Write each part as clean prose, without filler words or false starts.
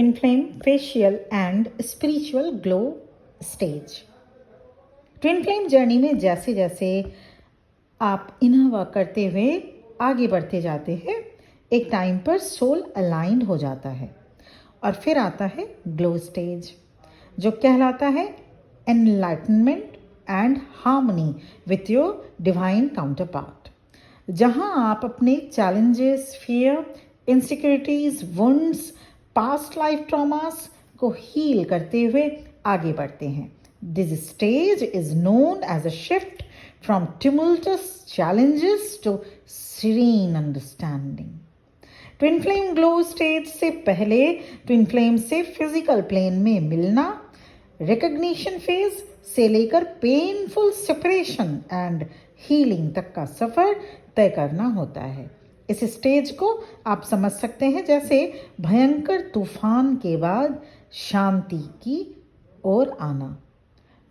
Twin flame facial and spiritual glow stage. Twin flame journey में जैसे जैसे आप इनर वर्क करते हुए आगे बढ़ते जाते हैं, एक टाइम पर सोल अलाइंड हो जाता है और फिर आता है ग्लो स्टेज, जो कहलाता है enlightenment and harmony with your divine counterpart, जहाँ आप अपने challenges, fear, insecurities, wounds, past life traumas को हील करते हुए आगे बढ़ते हैं। This stage is known as a shift from tumultuous challenges to serene understanding। Twin flame glow stage से पहले ट्विन फ्लेम से फिजिकल प्लेन में मिलना, रिकग्निशन फेज से लेकर पेनफुल सेपरेशन एंड हीलिंग तक का सफर तय करना होता है। इस स्टेज को आप समझ सकते हैं जैसे भयंकर तूफान के बाद शांति की ओर आना,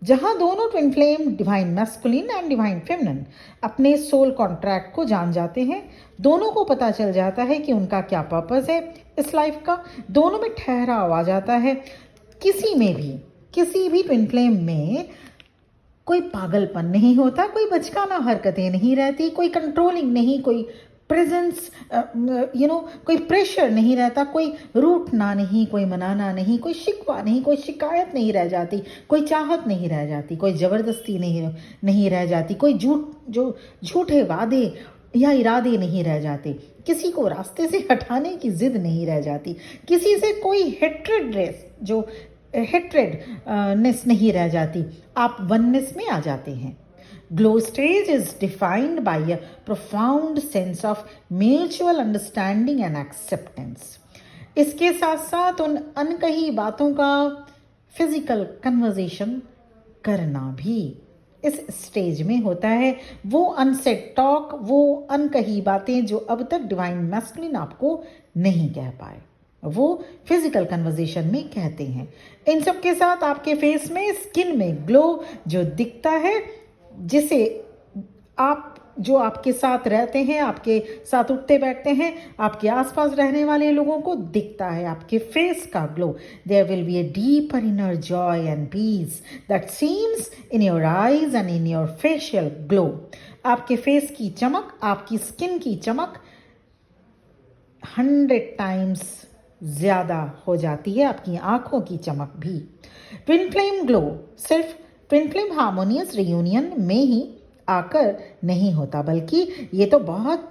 जहां दोनों twin flame divine masculine and divine feminine अपने सोल कॉन्ट्रैक्ट को जान जाते हैं। दोनों को पता चल जाता है कि उनका क्या पर्पस है इस लाइफ का। दोनों में ठहराव आ जाता है। किसी भी ट्विन फ्लेम में कोई पागलपन नहीं होता, कोई बचकाना हरकतें नहीं रहती, कोई कंट्रोलिंग नहीं, कोई प्रेजेंस कोई प्रेशर नहीं रहता, कोई रूठना नहीं, कोई मनाना नहीं, कोई शिकवा नहीं, कोई शिकायत नहीं रह जाती, कोई चाहत नहीं रह जाती, कोई ज़बरदस्ती नहीं रह जाती, कोई झूठे वादे या इरादे नहीं रह जाते, किसी को रास्ते से हटाने की जिद नहीं रह जाती, किसी से कोई हेट्रेडनेस नहीं रह जाती। आप वननेस में आ जाते हैं। Glow stage is defined by a profound sense of mutual understanding and acceptance। इसके साथ साथ उन अनकही बातों का फिजिकल कन्वर्सेशन करना भी इस स्टेज में होता है। वो अनसेड टॉक, वो अनकही बातें जो अब तक डिवाइन मैस्कुलिन आपको नहीं कह पाए, वो फिजिकल कन्वर्सेशन में कहते हैं। इन सब के साथ आपके फेस में, स्किन में ग्लो जो दिखता है, जिसे आप जो आपके साथ रहते हैं, आपके साथ उठते बैठते हैं, आपके आसपास रहने वाले लोगों को दिखता है आपके फेस का glow. There will be a deeper inner joy and peace that seems in your eyes and in your facial glow. आपके फेस की चमक, आपकी स्किन की चमक 100 टाइम्स ज़्यादा हो जाती है, आपकी आंखों की चमक भी। ट्विन फ्लेम ग्लो सिर्फ ट्विन फ्लेम हार्मोनियस रियूनियन में ही आकर नहीं होता, बल्कि ये तो बहुत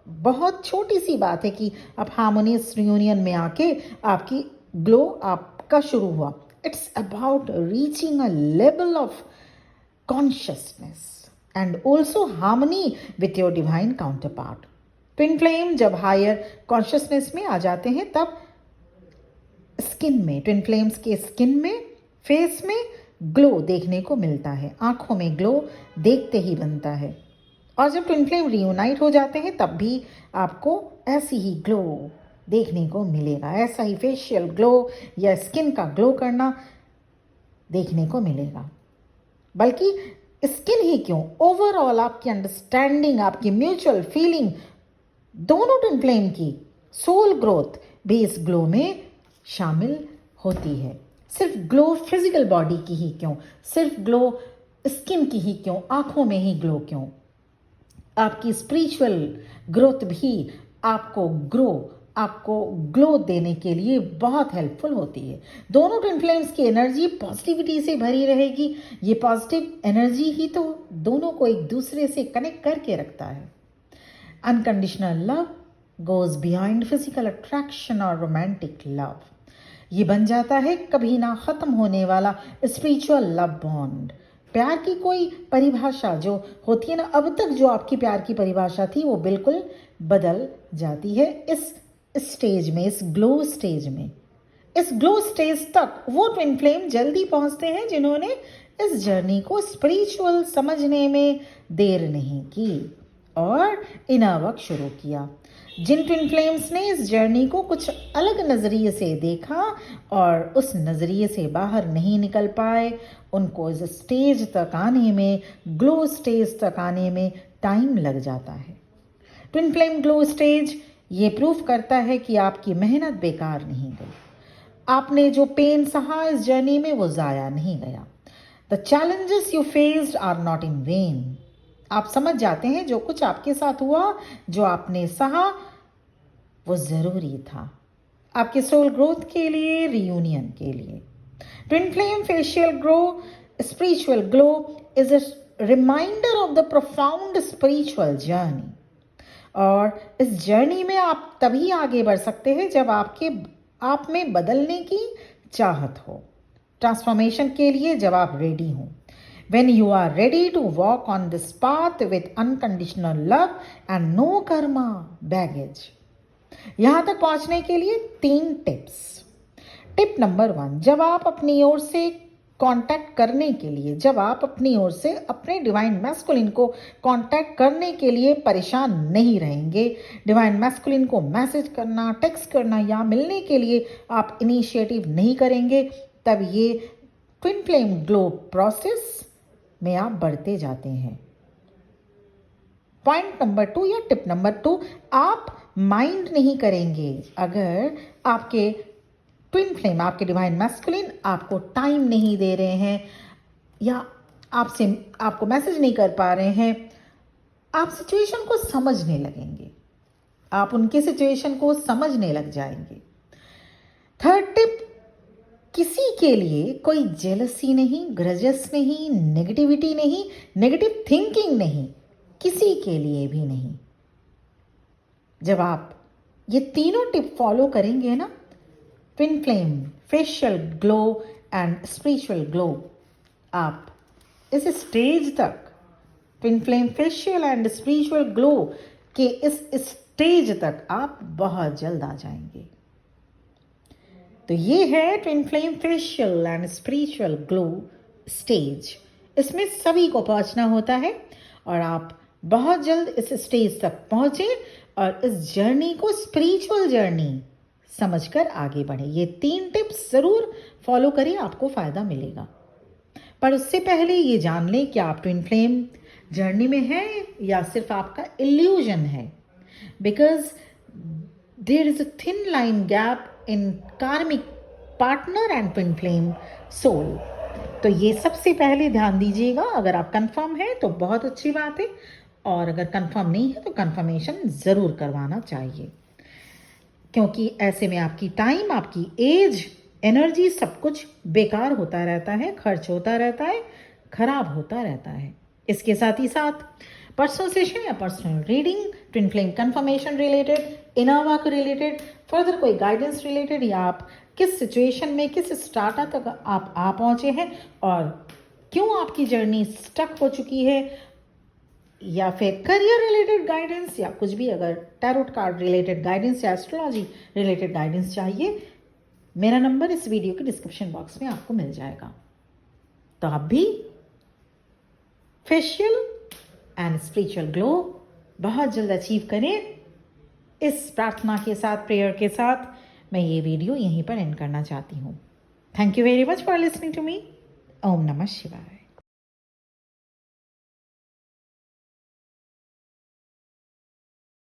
बहुत छोटी सी बात है कि आप हार्मोनियस रियूनियन में आके आपकी ग्लो आपका शुरू हुआ। It's about reaching a level of consciousness and also harmony with your divine counter part. Twin flame जब हायर कॉन्शियसनेस में आ जाते हैं, तब स्किन में, ट्विन फ्लेम्स के स्किन में, फेस में ग्लो देखने को मिलता है। आंखों में ग्लो देखते ही बनता है। और जब ट्विन फ्लेम रियूनाइट हो जाते हैं, तब भी आपको ऐसी ही ग्लो देखने को मिलेगा, ऐसा ही फेशियल ग्लो या स्किन का ग्लो करना देखने को मिलेगा। बल्कि स्किन ही क्यों, ओवरऑल आपकी अंडरस्टैंडिंग, आपकी म्यूचुअल फीलिंग, दोनों ट्विन फ्लेम की सोल ग्रोथ भी इस ग्लो में शामिल होती है। सिर्फ ग्लो फिजिकल बॉडी की ही क्यों, सिर्फ ग्लो स्किन की ही क्यों, आंखों में ही ग्लो क्यों, आपकी स्पिरिचुअल ग्रोथ भी आपको ग्लो देने के लिए बहुत हेल्पफुल होती है। दोनों ट्विन फ्लेम्स की एनर्जी पॉजिटिविटी से भरी रहेगी। ये पॉजिटिव एनर्जी ही तो दोनों को एक दूसरे से कनेक्ट करके रखता है। Unconditional love goes beyond physical attraction और रोमांटिक लव। ये बन जाता है कभी ना ख़त्म होने वाला स्पिरिचुअल लव बॉन्ड। प्यार की कोई परिभाषा जो होती है ना, अब तक जो आपकी प्यार की परिभाषा थी, वो बिल्कुल बदल जाती है इस स्टेज में, इस ग्लो स्टेज में। इस ग्लो स्टेज तक वो ट्विन फ्लेम जल्दी पहुंचते हैं जिन्होंने इस जर्नी को स्पिरिचुअल समझने में देर नहीं की और इनर वर्क शुरू किया। जिन ट्विन फ्लेम्स ने इस जर्नी को कुछ अलग नज़रिए से देखा और उस नज़रिए से बाहर नहीं निकल पाए, उनको इस स्टेज तक आने में, ग्लो स्टेज तक आने में टाइम लग जाता है। ट्विन फ्लेम ग्लो स्टेज ये प्रूफ करता है कि आपकी मेहनत बेकार नहीं गई। आपने जो पेन सहा इस जर्नी में वो ज़ाया नहीं गया। The challenges you faced are not in vain. आप समझ जाते हैं जो कुछ आपके साथ हुआ, जो आपने सहा, वो ज़रूरी था आपके सोल ग्रोथ के लिए, रियूनियन के लिए। Twin flame facial glow, spiritual glow is a reminder of the profound spiritual journey. और इस जर्नी में आप तभी आगे बढ़ सकते हैं जब आप में बदलने की चाहत हो, ट्रांसफॉर्मेशन के लिए जब आप रेडी हो। When you are ready to walk on this path with unconditional love and no karma baggage। यहां तक पहुंचने के लिए 3 टिप्स। टिप नंबर 1, जब आप अपनी ओर से कांटेक्ट करने के लिए, जब आप अपनी ओर से अपने डिवाइन मैस्कुलिन को कांटेक्ट करने के लिए परेशान नहीं रहेंगे, डिवाइन मैस्कुलिन को मैसेज करना, टेक्स्ट करना या मिलने के लिए आप इनिशिएटिव नहीं करेंगे, तब ये ट्विन फ्लेम ग्लो प्रोसेस में आप बढ़ते जाते हैं। पॉइंट नंबर 2 या टिप नंबर 2, आप माइंड नहीं करेंगे अगर आपके ट्विन फ्लेम, आपके डिवाइन मैस्कुलिन आपको टाइम नहीं दे रहे हैं या आपको मैसेज नहीं कर पा रहे हैं। आप सिचुएशन को समझने लगेंगे, आप उनके सिचुएशन को समझने लग जाएंगे। थर्ड टिप, किसी के लिए कोई जेलसी नहीं, ग्रजेस नहीं, नेगेटिविटी नहीं, नेगेटिव थिंकिंग नहीं, किसी के लिए भी नहीं। जब आप ये तीनों टिप फॉलो करेंगे ना, twin flame, facial glow and spiritual glow, आप इस स्टेज तक, twin flame facial and spiritual glow के इस स्टेज तक आप बहुत जल्द आ जाएंगे। तो ये है twin flame facial and spiritual glow stage. इसमें सभी को पहुंचना होता है और आप बहुत जल्द इस स्टेज तक पहुंचे और इस जर्नी को स्पिरिचुअल जर्नी समझकर आगे बढ़े। ये 3 टिप्स ज़रूर फॉलो करिए, आपको फ़ायदा मिलेगा। पर उससे पहले ये जान लें कि आप ट्विन फ्लेम जर्नी में हैं या सिर्फ आपका इल्यूजन है। Because there is a thin line gap in karmic partner and twin flame soul. तो ये सबसे पहले ध्यान दीजिएगा। अगर आप कंफर्म हैं तो बहुत अच्छी बात है, और अगर कंफर्म नहीं है तो कंफर्मेशन ज़रूर करवाना चाहिए, क्योंकि ऐसे में आपकी टाइम, आपकी एज, एनर्जी सब कुछ बेकार होता रहता है, खर्च होता रहता है, खराब होता रहता है। इसके साथ ही साथ पर्सनल सेशन या personal reading, twin flame confirmation related, inner work related, further कोई गाइडेंस रिलेटेड, या आप किस सिचुएशन में, किस स्टार्टर तक आप आ पहुंचे हैं और क्यों आपकी जर्नी स्टक हो चुकी है, या फिर करियर रिलेटेड गाइडेंस या कुछ भी, अगर टैरोट कार्ड रिलेटेड गाइडेंस या एस्ट्रोलॉजी रिलेटेड गाइडेंस चाहिए, मेरा नंबर इस वीडियो के डिस्क्रिप्शन बॉक्स में आपको मिल जाएगा। तो आप भी फेशियल एंड स्पिरिचुअल ग्लो बहुत जल्द अचीव करें। इस प्रार्थना के साथ, प्रेयर के साथ मैं ये वीडियो यहीं पर एंड करना चाहती हूँ। Thank you very much for listening to me. Om नमः शिवाय।